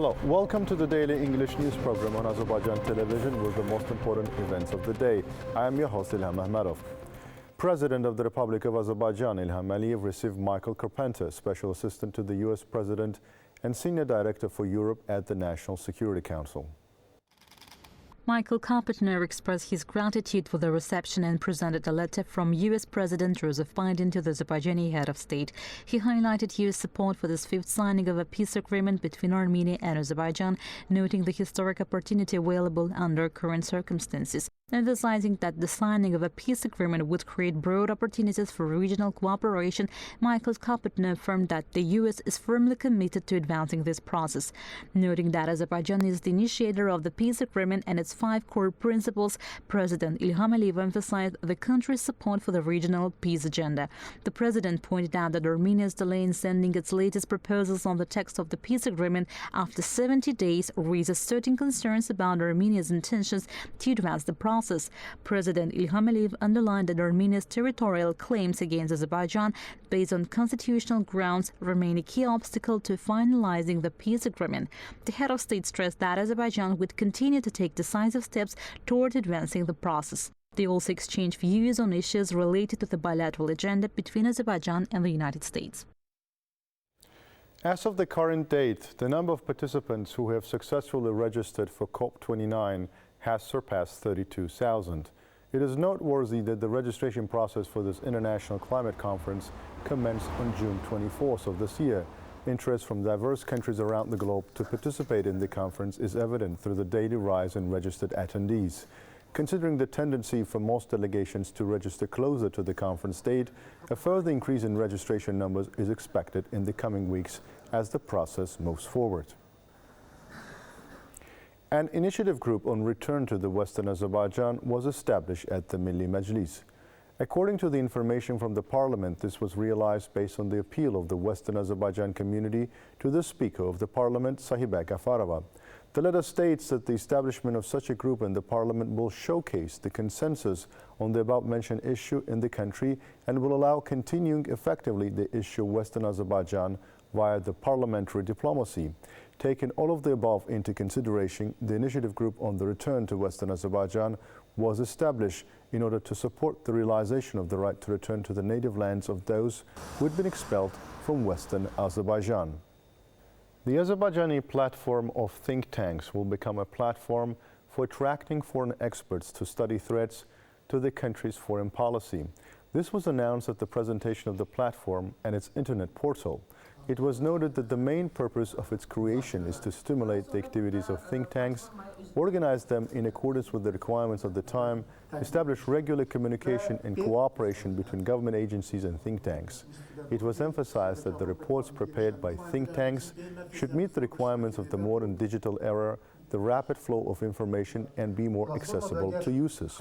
Hello, welcome to the daily English news program on Azərbaycan Television with the most important events of the day. I am your host, İlham Məmmədov. President of the Republic of Azerbaijan, İlham received Michael Carpenter, Special Assistant to the U.S. President and Senior Director for Europe at the National Security Council. Michael Carpenter expressed his gratitude for the reception and presented a letter from U.S. President Joseph Biden to the Azerbaijani head of state. He highlighted U.S. support for this fifth signing of a peace agreement between Armenia and Azerbaijan, noting the historic opportunity available under current circumstances. Emphasizing that the signing of a peace agreement would create broad opportunities for regional cooperation, Michael Carpenter affirmed that the U.S. is firmly committed to advancing this process. Noting that Azerbaijan is the initiator of the peace agreement and its 5 core principles, President İlham emphasized the country's support for the regional peace agenda. The president pointed out that Armenia's delay in sending its latest proposals on the text of the peace agreement after 70 days raises certain concerns about Armenia's intentions to advance the process. President İlham underlined that Armenia's territorial claims against Azerbaijan, based on constitutional grounds, remain a key obstacle to finalizing the peace agreement. The head of state stressed that Azerbaijan would continue to take decisive steps toward advancing the process. They also exchanged views on issues related to the bilateral agenda between Azerbaijan and the United States. As of the current date, the number of participants who have successfully registered for COP29 has surpassed 32,000. It is noteworthy that the registration process for this international climate conference commenced on June 24th of this year. Interest from diverse countries around the globe to participate in the conference is evident through the daily rise in registered attendees. Considering the tendency for most delegations to register closer to the conference date, a further increase in registration numbers is expected in the coming weeks as the process moves forward. An initiative group on return to the Western Azerbaijan was established at the Milli Meclis. According to the information from the parliament, this was realized based on the appeal of the Western Azerbaijan community to the Speaker of the Parliament, Sahibə Qafarova. The letter states that the establishment of such a group in the parliament will showcase the consensus on the above-mentioned issue in the country and will allow continuing effectively the issue of Western Azerbaijan via the parliamentary diplomacy. Taking all of the above into consideration, the initiative group on the return to Western Azerbaijan was established in order to support the realization of the right to return to the native lands of those who had been expelled from Western Azerbaijan. The Azerbaijani platform of think tanks will become a platform for attracting foreign experts to study threats to the country's foreign policy. This was announced at the presentation of the platform and its internet portal. It was noted that the main purpose of its creation is to stimulate the activities of think tanks, organize them in accordance with the requirements of the time, establish regular communication and cooperation between government agencies and think tanks. It was emphasized that the reports prepared by think tanks should meet the requirements of the modern digital era, the rapid flow of information, and be more accessible to users.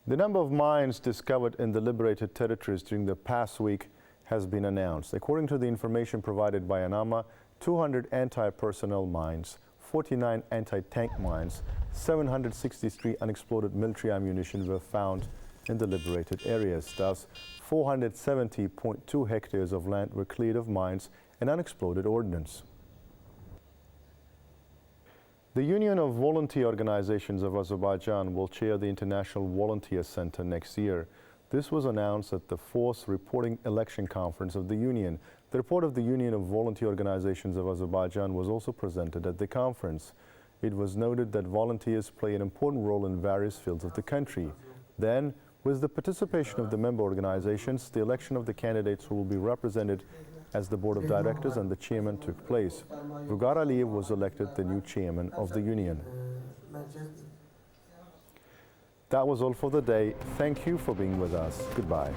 The number of mines discovered in the liberated territories during the past week has been announced. According to the information provided by ANAMA, 200 anti-personnel mines, 49 anti-tank mines, 763 unexploded military ammunition were found in the liberated areas. Thus, 470.2 hectares of land were cleared of mines and unexploded ordnance. The Union of Volunteer Organizations of Azerbaijan will chair the International Volunteer Center next year. This was announced at the 4th Reporting Election Conference of the Union. The report of the Union of Volunteer Organizations of Azerbaijan was also presented at the conference. It was noted that volunteers play an important role in various fields of the country. Then, with the participation of the member organizations, the election of the candidates who will be represented as the board of directors and the chairman took place. Vüqar Aliyev was elected the new chairman of the union. That was all for the day. Thank you for being with us. Goodbye.